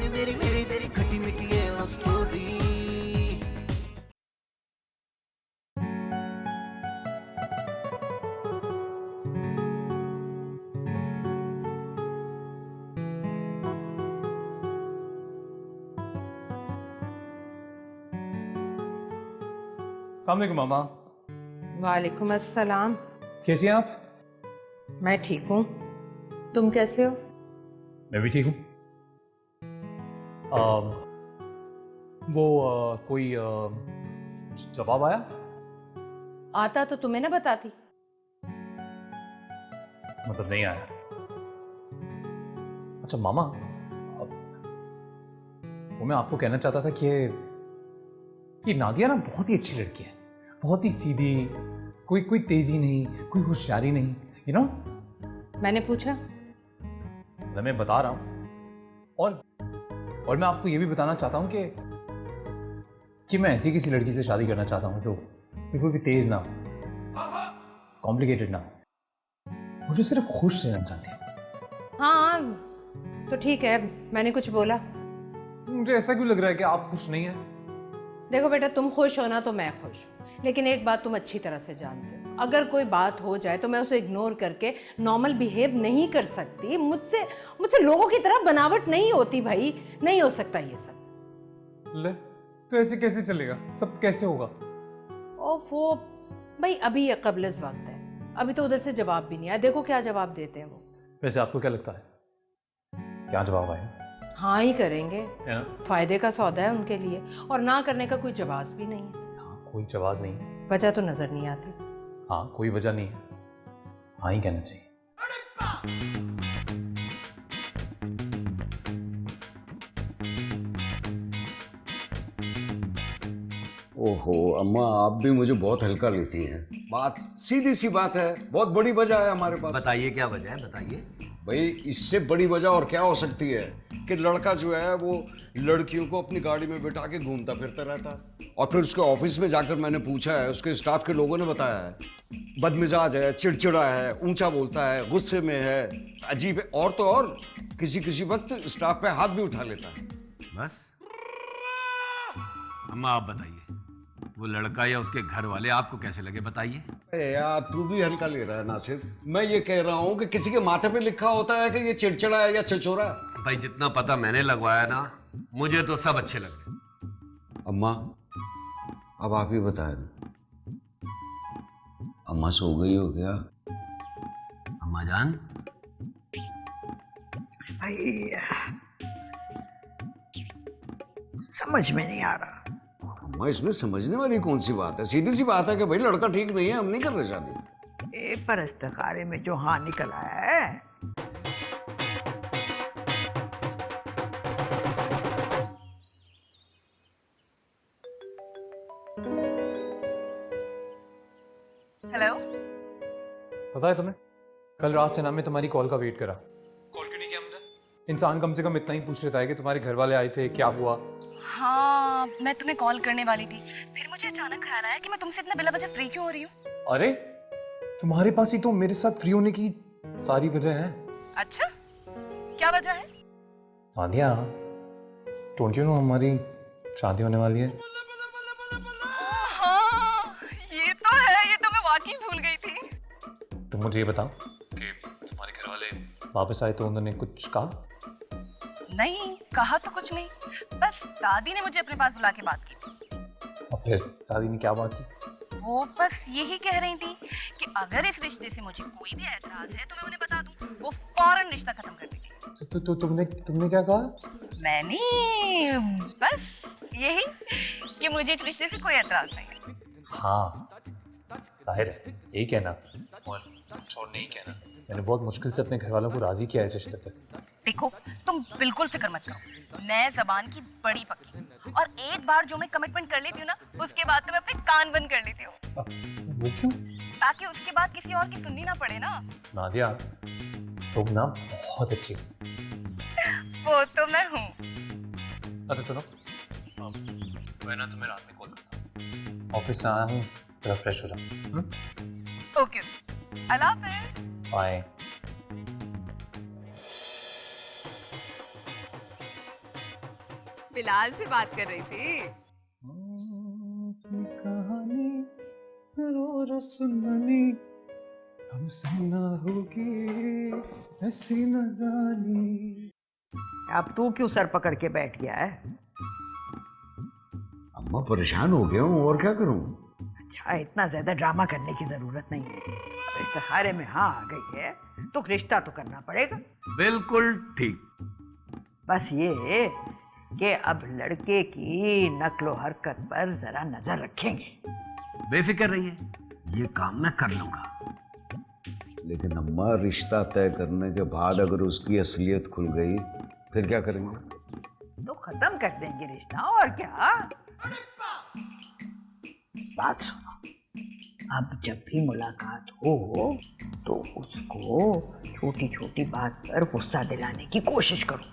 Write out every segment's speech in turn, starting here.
मेरी मेरी तेरी खट्टी मीठी ये लव स्टोरी। अस्सलाम वालेकुम मामा। वालेकुम अस्सलाम। कैसी हैं आप? मैं ठीक हूँ, तुम कैसे हो? मैं भी ठीक हूँ। कोई जवाब आया? आता तो तुम्हें ना बताती। मतलब नहीं आया। अच्छा मामा, वो मैं आपको कहना चाहता था कि ये नादिया ना बहुत ही अच्छी लड़की है, बहुत ही सीधी, कोई तेजी नहीं, कोई होशियारी नहीं, यू नो। मैंने पूछा? मैं बता रहा हूँ, और मैं आपको ये भी बताना चाहता हूँ कि मैं ऐसी किसी लड़की से शादी करना चाहता हूँ जो बिल्कुल भी तेज ना हो, कॉम्प्लिकेटेड ना हो, मुझे सिर्फ खुश रहना चाहती है। हाँ तो ठीक है, मैंने कुछ बोला? मुझे ऐसा क्यों लग रहा है कि आप खुश नहीं हैं? देखो बेटा, तुम खुश हो ना तो मैं खुश हूँ, लेकिन एक बात तुम अच्छी तरह से जानते हो, अगर कोई बात हो जाए तो मैं उसे इग्नोर करके नॉर्मल बिहेव नहीं कर सकती। मुझसे लोगों की तरह बनावट नहीं होती भाई, नहीं हो सकता ये सब। ले, तो ऐसे कैसे चलेगा? सब कैसे होगा? वो भाई अभी ये कबलिस वक्त है, अभी तो उधर से जवाब भी नहीं आया, देखो क्या जवाब देते हैं वो। वैसे आपको क्या लगता है क्या जवाब आएगा? हाँ ही करेंगे, है ना? फायदे का सौदा है उनके लिए, और ना करने का कोई जवाब भी नहीं है। हाँ, कोई जवाब नहीं है। वजह तो नजर नहीं आती। हाँ, कोई वजह नहीं है, हाँ ही कहना चाहिए। ओहो अम्मा, आप भी मुझे बहुत हल्का लेती हैं। बात सीधी सी बात है, बहुत बड़ी वजह है हमारे पास। बताइए क्या वजह है, बताइए। भाई इससे बड़ी वजह और क्या हो सकती है कि लड़का जो है वो लड़कियों को अपनी गाड़ी में बिठा के घूमता फिरता रहता है, और फिर उसके ऑफिस में जाकर मैंने पूछा है, उसके स्टाफ के लोगों ने बताया है बदमिजाज है, चिड़चिड़ा है, ऊंचा बोलता है, गुस्से में है, अजीब है, और तो और किसी किसी वक्त स्टाफ पे हाथ भी उठा लेता है। बस अम्मा आप बताइए, वो लड़का या उसके घर वाले आपको कैसे लगे, बताइए। अरे यार तू भी हल्का ले रहा है नासिर। मैं ये कह रहा हूँ कि किसी के माथे पे लिखा होता है कि ये चिड़चिड़ा है या छिछोरा है। भाई जितना पता मैंने लगवाया ना, मुझे तो सब अच्छे लगे। अम्मा अब आप ही बताएं ना, अम्मा सो गई हो क्या? अम्मा जान, समझ में नहीं आ रहा। अम्मा इसमें समझने वाली कौन सी बात है? सीधी सी बात है कि भाई लड़का ठीक नहीं है, हम नहीं कर रहे शादी। ए पर इस्तिखारे में जो हाँ निकल आया है। हेलो, पता है तुम्हें, कल रात से ना मैं तुम्हारी कॉल का वेट करा। कॉल क्यों नहीं किया मुझे? इंसान कम से कम इतना ही पूछ लेता है कि तुम्हारे घर वाले आए थे, क्या हुआ। हाँ मैं तुम्हें कॉल करने वाली थी, फिर मुझे अचानक ख्याल आया कि मैं तुमसे इतना बिला वजह फ्री क्यों हो रही हूँ। अरे तुम्हारे पास ही तो मेरे साथ फ्री होने की सारी वजह है। अच्छा, क्या वजह है? नादिया, डोंट यू नो हमारी शादी होने वाली है। हाँ ये तो है, ये तो मैं वाकई भूल गई थी। तुम मुझे ये बताओ कि तुम्हारे घर वाले वापस आए तो उन्होंने कुछ कहा? नहीं कहा तो कुछ नहीं, बस दादी ने मुझे अपने पास बुला के बात की। और फिर दादी ने क्या बात की? वो बस यही कह रही थी कि अगर इस रिश्ते से मुझे कोई भी एतराज है तो मैं उन्हें बता दूं, वो फौरन रिश्ता खत्म कर देंगे। तो तुमने क्या कहा? मैंने बस यही कि मुझे इस रिश्ते से कोई एतराज नहीं है। हाँ जाहिर है यही कहना, और छोड़ नहीं कहना। मैंने बहुत मुश्किल से अपने घर वालों को राजी किया है रिश्ते पे। देखो तुम बिल्कुल फिक्र मत करो, मैं जबान की बड़ी पक्की हूँ, और एक बार जो मैं कमिटमेंट कर लेती हूँ ना, उसके बाद तो मैं अपने कान बंद कर लेती हूँ। वो क्यों? ताकि उसके बाद किसी और की सुननी ना पड़े ना। नादिया तुम ना बहुत अच्छी हो। वो तो मैं हूँ। अच्छा सुनो, मैं ना तुम्हें रात में कॉल करता हूँ, ऑफिस से आया हूँ, थोड़ा फ्रेश हो जाओ। ओके, अल्लाह हाफिज़। बाय। बिलाल से बात कर रही थी। अपनी कहानी रो रो सुननी हमसे ना होगी ऐसी नदानी। अब तू क्यों सर पकड़ के बैठ गया है? अम्मा परेशान हो गया हूँ और क्या करूँ। अच्छा, इतना ज्यादा ड्रामा करने की जरूरत नहीं है। इस्तिखारे में हाँ आ गई है तो रिश्ता तो करना पड़ेगा। बिल्कुल ठीक। बस ये कि अब लड़के की नक्लो हरकत पर जरा नजर रखेंगे। बेफिक्र रहिए, ये काम मैं कर लूंगा। लेकिन अम्मा रिश्ता तय करने के बाद अगर उसकी असलियत खुल गई फिर क्या करेंगे? तो खत्म कर देंगे रिश्ता, और क्या। बात सुनो, अब जब भी मुलाकात हो तो उसको छोटी छोटी बात पर गुस्सा दिलाने की कोशिश करो,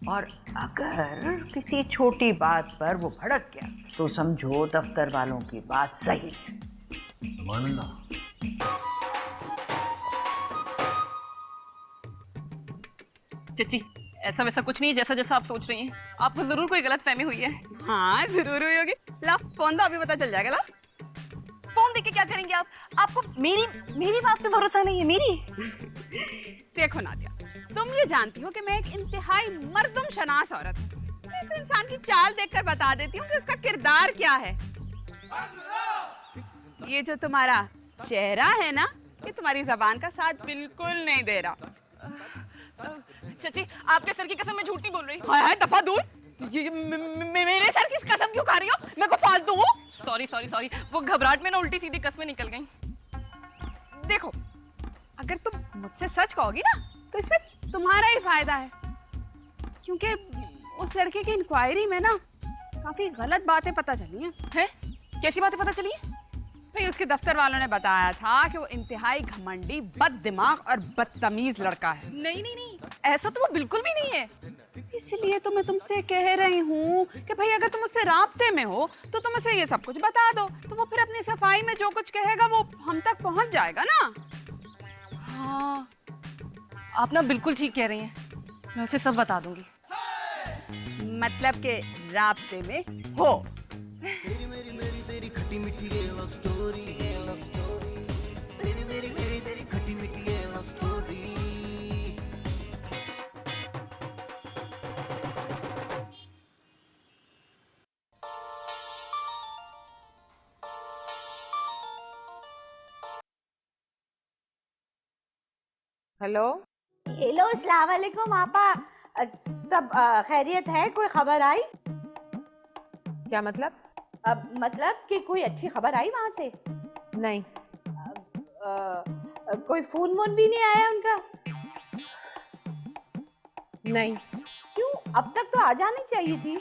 और अगर किसी छोटी बात पर वो भड़क गया तो समझो दफ्तर वालों की बात सही है। मान लो। चची, ऐसा वैसा कुछ नहीं है जैसा जैसा आप सोच रही हैं। आपको जरूर कोई गलत फहमी हुई है। हाँ जरूर हुई होगी। ला फोन दो, अभी पता चल जाएगा। ला फोन देख के क्या करेंगे आप? आपको मेरी बात पे भरोसा नहीं है मेरी? देखो नादिया, तुम ये जानती हो कि मैं एक इंतहाई मर्दुम शनास औरत हूँ। मैं तो इंसान की चाल देखकर बता देती हूँ कि उसका किरदार क्या है। ये जो तुम्हारा चेहरा है ना, ये तुम्हारी जबान का साथ बिल्कुल नहीं दे रहा। चची, आपके सर की कसम मैं झूठ नहीं बोल रही। हाय हाय, दफा दूर। मेरे सर की कसम क्यों खा रही हो? मैं को फालतू हूँ? सॉरी, वो घबराहट में ना उल्टी सीधी कस्में निकल गईं। देखो, अगर तुम मुझसे सच कहोगी ना तो इसमें तुम्हारा ही फायदा है, क्योंकि उस लड़के की इंक्वायरी में ना काफी गलत बातें पता चली हैं। कैसी बातें पता चली? भाई उसके दफ्तर वालों ने बताया था कि वो इंतहाई घमंडी, बद दिमाग और बदतमीज लड़का है। नहीं, ऐसा तो वो बिल्कुल भी नहीं है। इसलिए तो मैं तुमसे कह रही हूँ कि भाई अगर तुम उससे राब्ते में हो तो तुम उसे ये सब कुछ बता दो, तो वो फिर अपनी सफाई में जो कुछ कहेगा वो हम तक पहुंच जाएगा ना। हाँ, आप ना बिल्कुल ठीक कह रही हैं। मैं उसे सब बता दूंगी। मतलब के राब्ते में हो। तेरी मेरी मेरी तेरी खट्टी मीठी ये लव स्टोरी, तेरी मेरी मेरी तेरी खट्टी मीठी ये लव स्टोरी। हेलो। हेलो, अस्सलाम वालेकुम आपा। सब खैरियत है? कोई खबर आई? क्या मतलब? अब मतलब कि कोई अच्छी खबर आई वहां से? नहीं। कोई फोन वोन भी नहीं आया उनका? नहीं। क्यों? अब तक तो आ जानी चाहिए थी।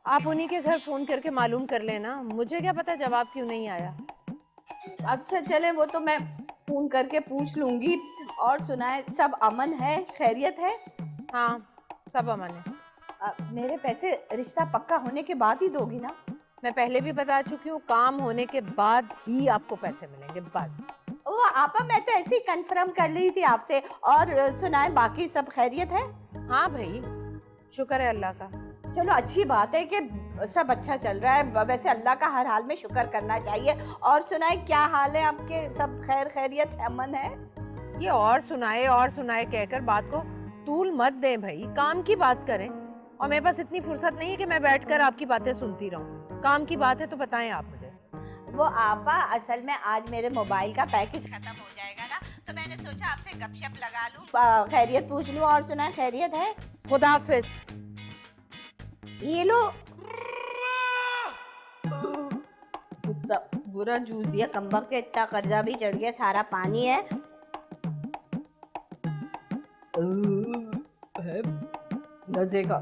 आप उन्हीं के घर फोन करके मालूम कर लेना, मुझे क्या पता जवाब क्यों नहीं आया। अच्छा चले, वो तो मैं फोन करके पूछ लूंगी। और सुनाए, सब अमन है, खैरियत है? हाँ, सब अमन है। मेरे पैसे रिश्ता पक्का होने के बाद ही दोगी ना? मैं पहले भी बता चुकी हूँ, काम होने के बाद ही आपको पैसे मिलेंगे, बस। ओ आपा, मैं तो ऐसे ही कंफर्म कर रही थी आपसे। और सुनाए, बाकी सब खैरियत है? हाँ भाई, शुक्र है अल्लाह का। चलो अच्छी बात है कि सब अच्छा चल रहा है। वैसे अल्लाह का हर हाल में शुक्र करना चाहिए। और सुनाए, क्या हाल है आपके? सब खैर खैरियत है, अमन है? ये और सुनाए कहकर बात को तूल मत दें भाई, काम की बात करें। और मेरे पास इतनी फुर्सत नहीं है कि मैं बैठकर आपकी बातें सुनती रहूं। काम की बात है तो बताएं आप मुझे। वो आपा, असल में आज मेरे मोबाइल का पैकेज खत्म हो जाएगा ना, तो मैंने सोचा आपसे गपशप लगा लूं, खैरियत पूछ लूं। और सुना, खैरियत है? खुदा हाफिज। ये लो। बुरा जूस दिया कमबख्त के, इतना कर्जा भी चढ़ गया, सारा पानी है। मजे का।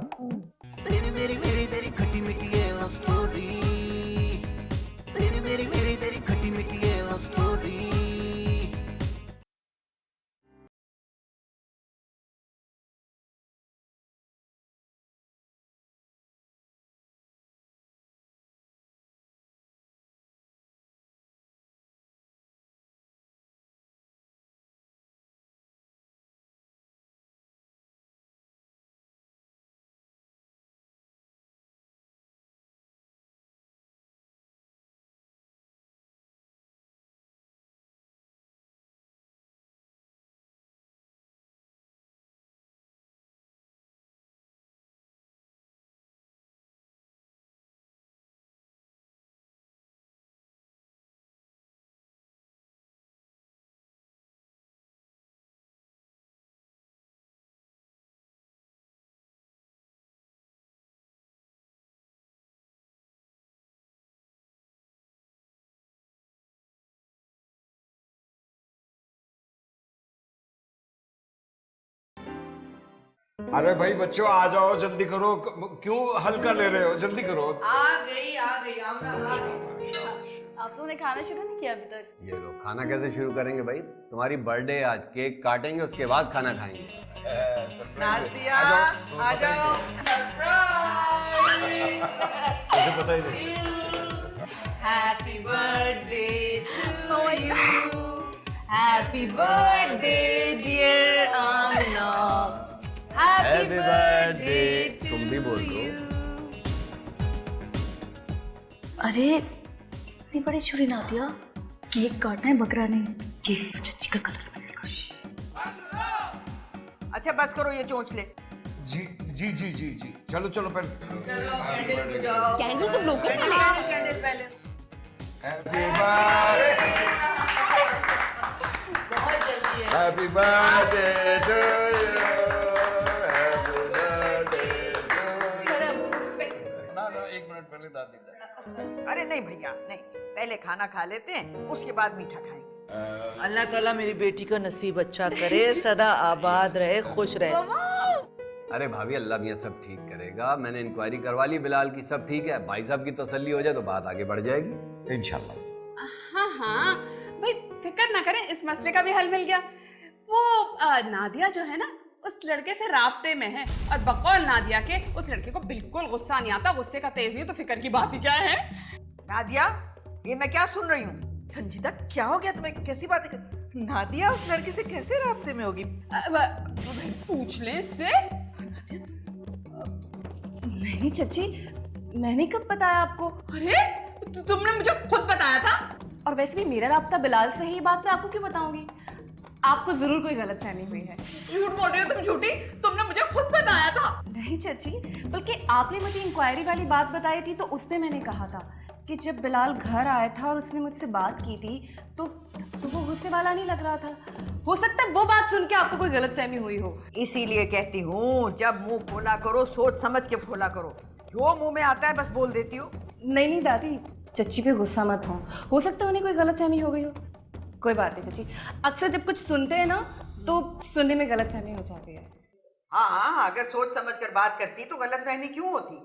तेरी मेरी मेरी तेरी खट्टी मीठी ये लव स्टोरी, तेरी मेरी मेरी तेरी खट्टी मीठी ये लव स्टोरी। अरे भाई बच्चों आ जाओ, जल्दी करो, क्यों हल्का ले रहे हो, जल्दी करो। आ गई आप लोगों ने खाना शुरू नहीं किया अभी तक? ये लोग खाना कैसे शुरू करेंगे भाई? तुम्हारी बर्थडे आज, केक काटेंगे उसके बाद खाना खाएंगे। नादिया आ जाओ। मुझे पता ही नहीं। Happy birthday to you, happy birthday dear Amna, happy birthday. तुम भी बोल दो। अरे इतनी बड़ी छुरी ना दिया, केक काटना है, बकरा नहीं। केक तो चच्ची का कलर बनेगा। अच्छा बस करो ये चोंच ले। जी जी जी जी जी, चलो चलो पहले कैंडल तो ब्रोकन पड़ेगा। कैंडल पहले। Happy birthday to you, happy birthday ना ना, 1 मिनट पहले दादी दा। अरे नहीं भैया नहीं, पहले खाना खा लेते हैं उसके बाद मीठा खाएंगे। अल्लाह ताला मेरी बेटी का नसीब अच्छा करे, सदा आबाद रहे, खुश रहे। अरे भाभी, अल्लाह मियाँ सब ठीक करेगा। मैंने इंक्वायरी करवा ली बिलाल की, सब ठीक है। भाई साहब की तसल्ली हो जाए तो बात आगे बढ़ जाएगी इंशाल्लाह। हाँ हाँ भाई फिक्र ना करें, इस मसले का भी हल मिल गया। वो नादिया जो है ना उस लड़के से राब्ते में है, और बकौल नादिया के उस लड़के को बिल्कुल गुस्सा नहीं आता। गुस्से का तेज नहीं तो फिक्र की बात ही क्या है। नादिया ये मैं क्या सुन रही हूँ? संजीदा क्या हो गया तुम्हें? कैसी बातें कर? नादिया उस लड़के से कैसे राब्ते में होगी? भाई पूछ ले इससे। नहीं चची, मैंने कब बताया आपको? अरे तुमने मुझे खुद बताया था। और वैसे भी मेरा राब्ता बिलाल से है, ये बात मैं आपको क्यों बताऊंगी? आपको जरूर कोई गलतफहमी हुई है। झूठ बोल रही हो तुम, झूठी। तुमने मुझे खुद बताया था। नहीं चची, बल्कि आपने मुझे इंक्वायरी वाली बात बताई थी, तो उस पे मैंने कहा था कि जब बिलाल घर आया था और उसने मुझसे बात की थी तो वो गुस्से वाला नहीं लग रहा था। हो सकता है वो बात सुन के आपको कोई गलतफहमी हुई हो। इसीलिए कहती हूँ जब मुंह खोला करो सोच समझ के खोला करो, जो मुंह में आता है बस बोल देती हो। नहीं दादी, चच्ची पे गुस्सा मत हो सकता है उन्हें कोई गलतफहमी हो गई हो। कोई बात नहीं चची, अक्सर जब कुछ सुनते हैं ना तो सुनने में गलतफहमी हो जाती है। हाँ हाँ, अगर सोच समझ कर बात करती तो गलतफहमी क्यों होती?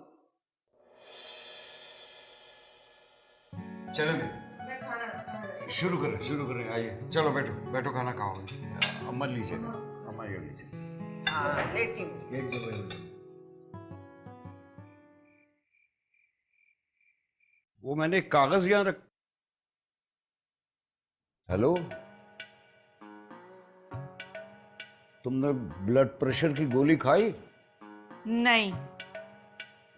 चले मैं खाना शुरू करें आइए, चलो बैठो बैठो, खाना खाओ। अम्मा लीजिए, अम्मा ये लीजिए। हाँ लेती हूँ। वो मैंने एक कागज यहाँ रख। हेलो, तुमने ब्लड प्रेशर की गोली खाई? नहीं।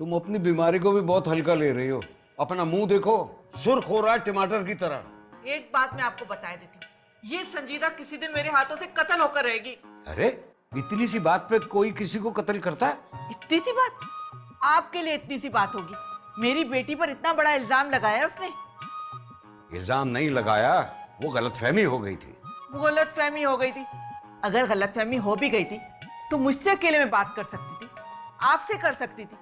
तुम अपनी बीमारी को भी बहुत हल्का ले रही हो। अपना मुंह देखो, सुर्ख हो रहा है टमाटर की तरह। एक बात मैं आपको बता देती हूँ, ये संजीदा किसी दिन मेरे हाथों से कत्ल होकर रहेगी। अरे इतनी सी बात पे कोई किसी को कत्ल करता है? इतनी सी बात? आपके लिए इतनी सी बात होगी? मेरी बेटी पर इतना बड़ा इल्जाम लगाया उसने। इल्जाम नहीं लगाया, वो गलतफहमी हो गई थी। गलतफहमी हो गई थी? अगर गलतफहमी हो भी गई थी तो मुझसे अकेले में बात कर सकती थी, आपसे कर सकती थी।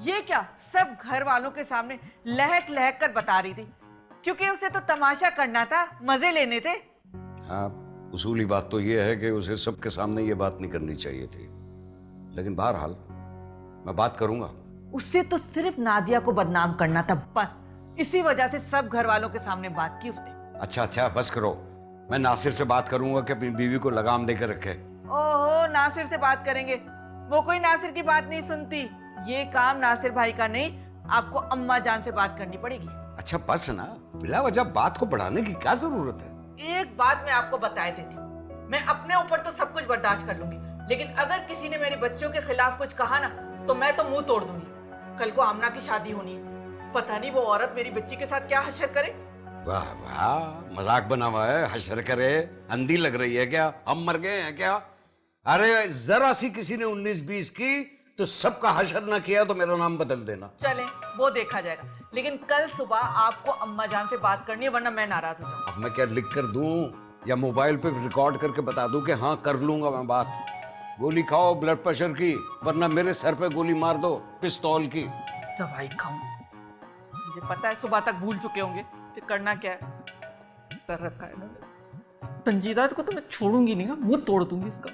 ये क्या सब घर वालों के सामने लहक लहक कर बता रही थी, क्योंकि उसे तो तमाशा करना था, मजे लेने थे। हाँ, उसूली बात तो ये है कि उसे सबके सामने ये बात नहीं करनी चाहिए थी, लेकिन बहरहाल मैं बात करूंगा। उससे तो सिर्फ नादिया को बदनाम करना था बस, इसी वजह से सब घर वालों के सामने बात की उसने। अच्छा बस करो, मैं नासिर से बात करूंगा कि अपनी बीवी को लगाम देकर रखे। ओहो, नासिर से बात करेंगे? वो कोई नासिर की बात नहीं सुनती। ये काम नासिर भाई का नहीं, आपको अम्मा जान से बात करनी पड़ेगी। अच्छा बस ना, बिला वजह बात को बढ़ाने की क्या जरूरत है? एक बात मैं आपको बता देती हूँ, मैं अपने ऊपर तो सब कुछ बर्दाश्त कर लूंगी, लेकिन अगर किसी ने मेरे बच्चों के खिलाफ कुछ कहा ना तो मैं तो मुंह तोड़ दूंगी। कल को आमना की शादी होनी है, पता नहीं वो औरत मेरी बच्ची के साथ क्या हशर करे। वाह वाह, मजाक बना हुआ है, हशर करे। अंधी लग रही है क्या? हम मर गए हैं क्या? अरे जरा सी किसी ने 19-20 की तो सबका हशर ना किया तो मेरा नाम बदल देना। चले वो देखा जाएगा, लेकिन कल सुबह आपको अम्मा जान से बात करनी है, वरना मैं नाराज हो जाऊंगा। अब मैं क्या लिख कर दूं या मोबाइल पे रिकॉर्ड करके बता दूं कि हाँ कर लूंगा मैं बात? गोली खाओ ब्लड प्रेशर की, वरना मेरे सर पे गोली मार दो पिस्तौल की। दवाई खाऊं? मुझे पता है सुबह तक भूल चुके होंगे कि करना क्या है। कर रखा है ना संजीदा को तो मैं छोड़ूंगी नहीं ना, मुंह तोड़ दूंगी इसका।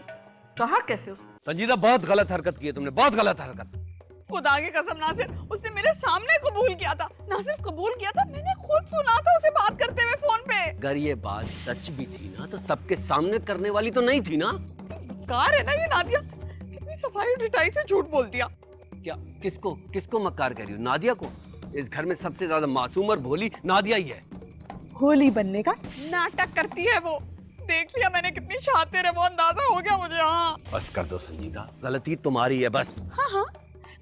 कहा कैसे उसने? संजीदा बहुत गलत हरकत की है तुमने, बहुत गलत हरकत। खुदा की कसम नासिर, उसने मेरे सामने कबूल किया था। ना सिर्फ कबूल किया था, मैंने खुद सुना था उसे बात करते हुए फोन पे। अगर ये बात सच भी थी ना तो सबके सामने करने वाली तो नहीं थी ना। कार है ना ये नादिया, कितनी सफाई और डिटाई से झूठ बोलती है। क्या किसको किसको मक्कार कर रही हो? नादिया को? इस घर में सबसे ज्यादा मासूम और भोली नादिया ही है। होली बनने का नाटक करती है वो। देख लिया मैंने कितनी शातिर है वो, अंदाजा हो गया मुझे। हाँ बस कर दो संजीदा, गलती तुम्हारी है बस। हाँ हाँ,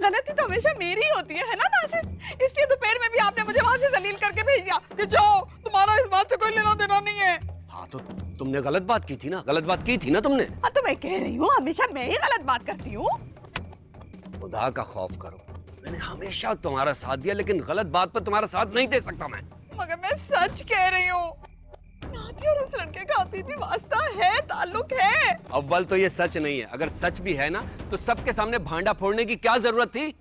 गलती तो हमेशा मेरी ही होती है ना नासिर? इसलिए दोपहर में भी आपने मुझे वहां से जलील करके भेज दिया कि जाओ, तुम्हारा इस बात से कोई लेना देना नहीं है। हाँ तो तुमने गलत बात की थी ना, गलत बात की थी ना तुमने। हाँ तो मैं कह रही हूँ हमेशा मैं ही गलत बात करती हूँ। खुदा का खौफ करो, मैंने हमेशा तुम्हारा साथ दिया, लेकिन गलत बात पर तुम्हारा साथ नहीं दे सकता मैं। मगर मैं सच कह रही हूँ, नादिया और उस लड़के का अभी भी वास्ता है, ताल्लुक है। अव्वल तो ये सच नहीं है, अगर सच भी है ना तो सबके सामने भांडा फोड़ने की क्या जरूरत थी?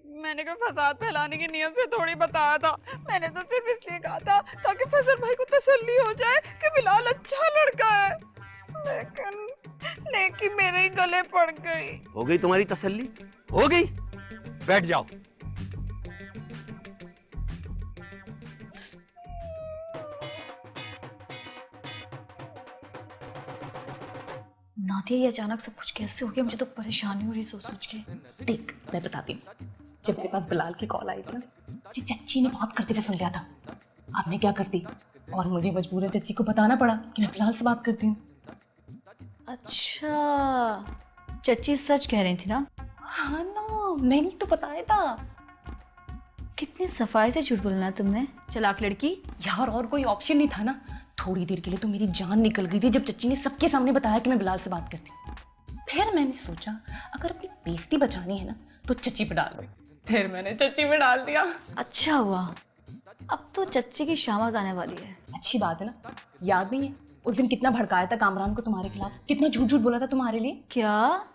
मैंने कोई फसाद फैलाने की नियत से थोड़ी बताया था। मैंने तो सिर्फ इसलिए कहा था ताकि फजल भाई को तसल्ली हो जाए कि बिलाल अच्छा लड़का है। लेकिन मेरे ही गले पड़ गई। हो गई तुम्हारी तसल्ली? हो गई? बैठ जाओ। नादिया ये अचानक सब कुछ कैसे हो गया? मुझे तो परेशानी हो रही सोच सोच के। देख मैं बताती हूँ। जब मेरे पास बिलाल की कॉल आई थी ना, जी चच्ची ने बहुत करते हुए सुन लिया था। अब मैं क्या करती, और मुझे मजबूरन चच्ची को बताना पड़ा कि मैं बिलाल से बात करती हूँ। अच्छा, चच्ची सच कह रही थी ना? हाँ ना, मैंने तो बताया था। कितनी सफाई से झूठ बोलना है तुमने, चलाक लड़की। यार और कोई ऑप्शन नहीं था ना। थोड़ी देर के लिए तो मेरी जान निकल गई थी जब चच्ची ने सबके सामने बताया कि मैं बिलाल से बात करती हूँ। फिर मैंने सोचा अगर अपनी बेइज्जती बचानी है ना तो चच्ची पे डाल दो। फिर मैंने चच्ची पे डाल दिया। अच्छा हुआ, अब तो चच्ची की शामत आने वाली है। अच्छी बात है ना। याद नहीं है उस दिन कितना भड़काया था कामरान को तुम्हारे खिलाफ, कितना झूठ झूठ बोला था तुम्हारे लिए? क्या?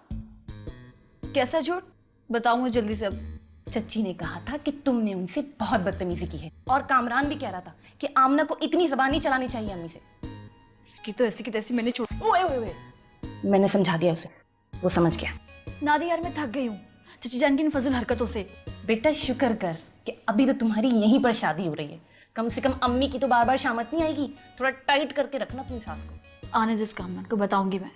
कैसा झूठ? बताओ मुझे जल्दी से अब। चच्ची ने कहा था कि तुमने उनसे बहुत बदतमीजी की है, और कामरान भी कह रहा था कि आमना को इतनी जबान नहीं चलानी चाहिए अम्मी से। इसकी तो ऐसी की तैसी मैंने छोड़। ओए मैंने समझा दिया उसे, वो समझ गया। नादी यार मैं थक गई हूँ चच्ची जान की इन फजूल हरकतों से। बेटा शुक्र कर कि अभी तो तुम्हारी यहीं पर शादी हो रही है। कम से कम अम्मी की तो बार बार शामत नहीं आएगी। थोड़ा टाइट करके रखना तुम सास को। आने दो इस कामरान को, बताऊंगी मैं।